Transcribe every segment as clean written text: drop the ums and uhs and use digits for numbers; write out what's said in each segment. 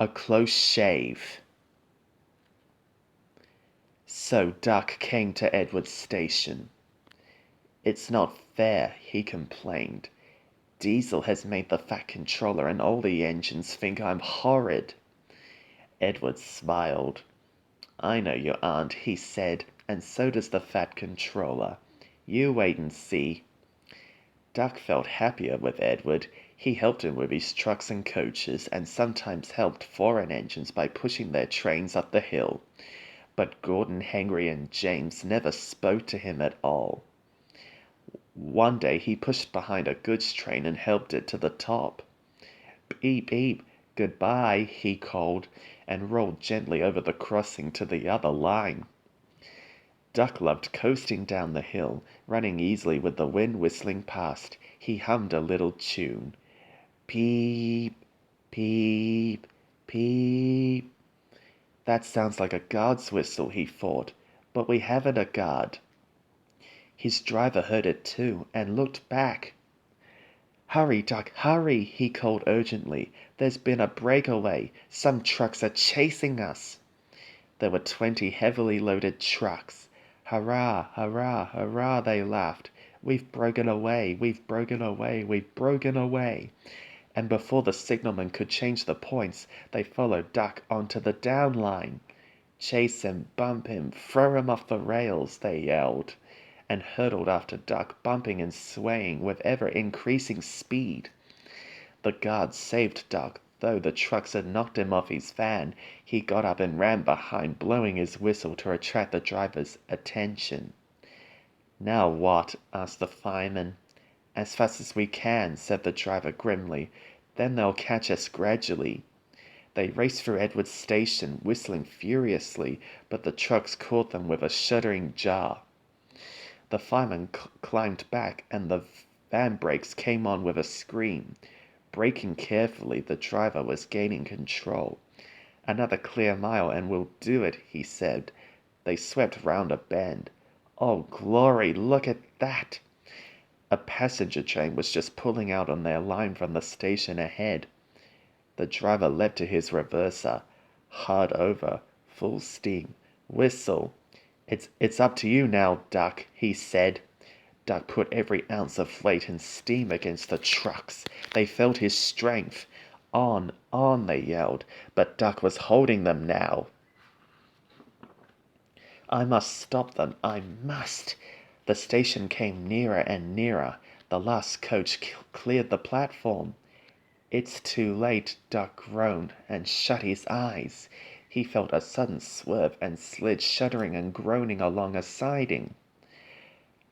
A close shave. So Duck came to Edward's station. It's not fair, he complained. Diesel has made the Fat Controller and all the engines think I'm horrid. Edward smiled. I know you aren't, he said, and so does the Fat Controller. You wait and see. Duck felt happier with Edward. He helped him with his trucks and coaches, and sometimes helped foreign engines by pushing their trains up the hill. But Gordon, Henry, and James never spoke to him at all. One day he pushed behind a goods train and helped it to the top. Beep, beep, goodbye, he called, and rolled gently over the crossing to the other line. Duck loved coasting down the hill, running easily with the wind whistling past. He hummed a little tune. Peep, peep, peep. That sounds like a guard's whistle, he thought, but we haven't a guard. His driver heard it too, and looked back. Hurry, Duck, hurry, he called urgently. There's been a breakaway. Some trucks are chasing us. There were 20 heavily loaded trucks. Hurrah, hurrah, hurrah, they laughed. We've broken away, we've broken away, we've broken away. And before the signalman could change the points, they followed Duck onto the down line. Chase him, bump him, throw him off the rails, they yelled, and hurtled after Duck, bumping and swaying with ever-increasing speed. The guards saved Duck. Though the trucks had knocked him off his van, he got up and ran behind, blowing his whistle to attract the driver's attention. Now what? Asked the fireman. As fast as we can, said the driver grimly. Then they'll catch us gradually. They raced through Edward's station, whistling furiously, but the trucks caught them with a shuddering jar. The fireman climbed back, and the van brakes came on with a scream. Braking carefully, the driver was gaining control. Another clear mile and we'll do it, he said. They swept round a bend. Oh, glory, look at that! A passenger train was just pulling out on their line from the station ahead. The driver leapt to his reverser. Hard over, full steam, whistle. It's up to you now, Duck, he said. Duck put every ounce of weight and steam against the trucks. They felt his strength. On, they yelled, but Duck was holding them now. I must stop them, I must. The station came nearer and nearer. The last coach cleared the platform. It's too late, Duck groaned and shut his eyes. He felt a sudden swerve and slid shuddering and groaning along a siding.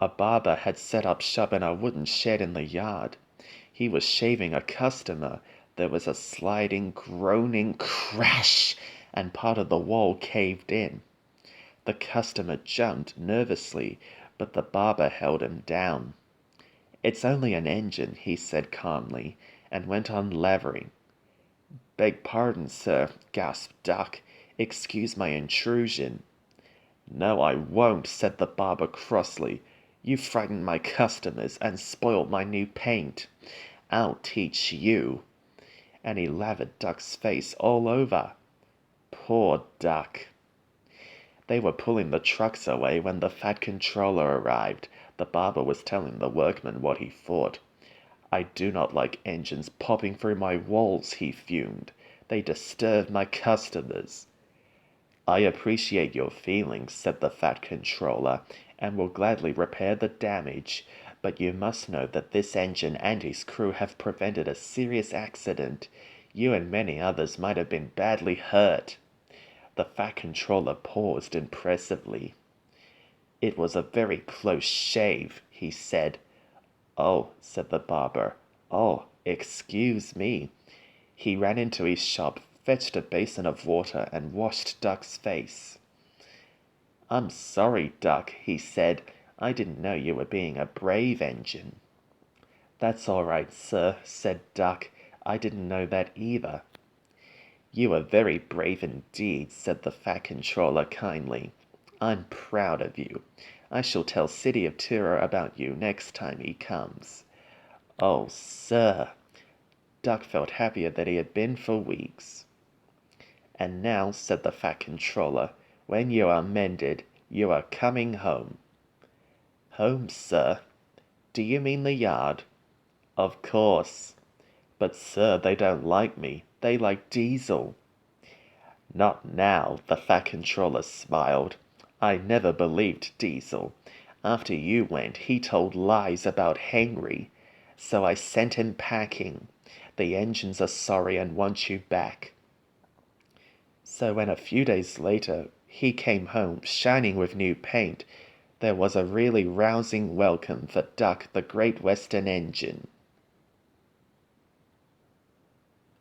A barber had set up shop in a wooden shed in the yard. He was shaving a customer. There was a sliding, groaning crash, and part of the wall caved in. The customer jumped nervously, but the barber held him down. It's only an engine, he said calmly, and went on lavering. Beg pardon, sir, gasped Duck. Excuse my intrusion. No, I won't, said the barber crossly. You frightened my customers and spoiled my new paint. I'll teach you. And he lathered Duck's face all over. Poor Duck. They were pulling the trucks away when the Fat Controller arrived. The barber was telling the workmen what he thought. I do not like engines popping through my walls, he fumed. They disturb my customers. I appreciate your feelings, said the Fat Controller, and will gladly repair the damage, but you must know that this engine and his crew have prevented a serious accident. You and many others might have been badly hurt. The Fat Controller paused impressively. It was a very close shave, he said. Oh, said the barber. Oh, excuse me. He ran into his shop, fetched a basin of water, and washed Duck's face. I'm sorry, Duck, he said. I didn't know you were being a brave engine. That's all right, sir, said Duck. I didn't know that either. You are very brave indeed, said the Fat Controller kindly. I'm proud of you. I shall tell City of Terror about you next time he comes. Oh, sir. Duck felt happier than he had been for weeks. And now, said the Fat Controller, when you are mended, you are coming home. Home, sir? Do you mean the yard? Of course. But, sir, they don't like me. They like Diesel. Not now, the Fat Controller smiled. I never believed Diesel. After you went, he told lies about Henry. So I sent him packing. The engines are sorry and want you back. So when a few days later he came home shining with new paint, there was a really rousing welcome for Duck the Great Western Engine.